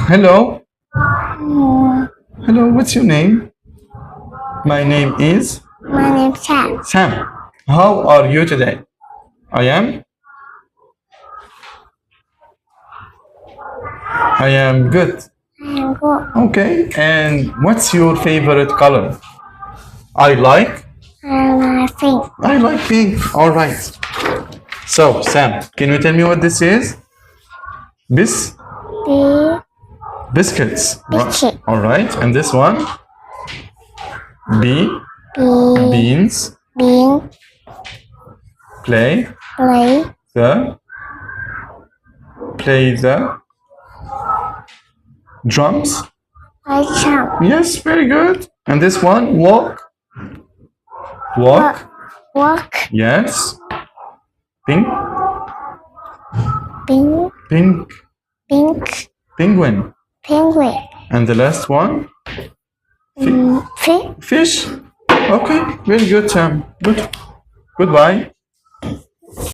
Hello. Hello, what's your name? My name is My name's Sam. Sam. How are you today? I am good. I'm good. Okay. And what's your favorite color? I like Pink. pink. All right. So, Sam, can you tell me what this is? Biscuits. Biscuit. All right. And this one? Beans. Bean. Play the drums. Jump. Yes, very good. And this one? Walk. Walk. Yes. Pink. Pink. Penguin. Penguin. And the last one? Fish. Fish. Okay, very good, Sam. Good. Goodbye.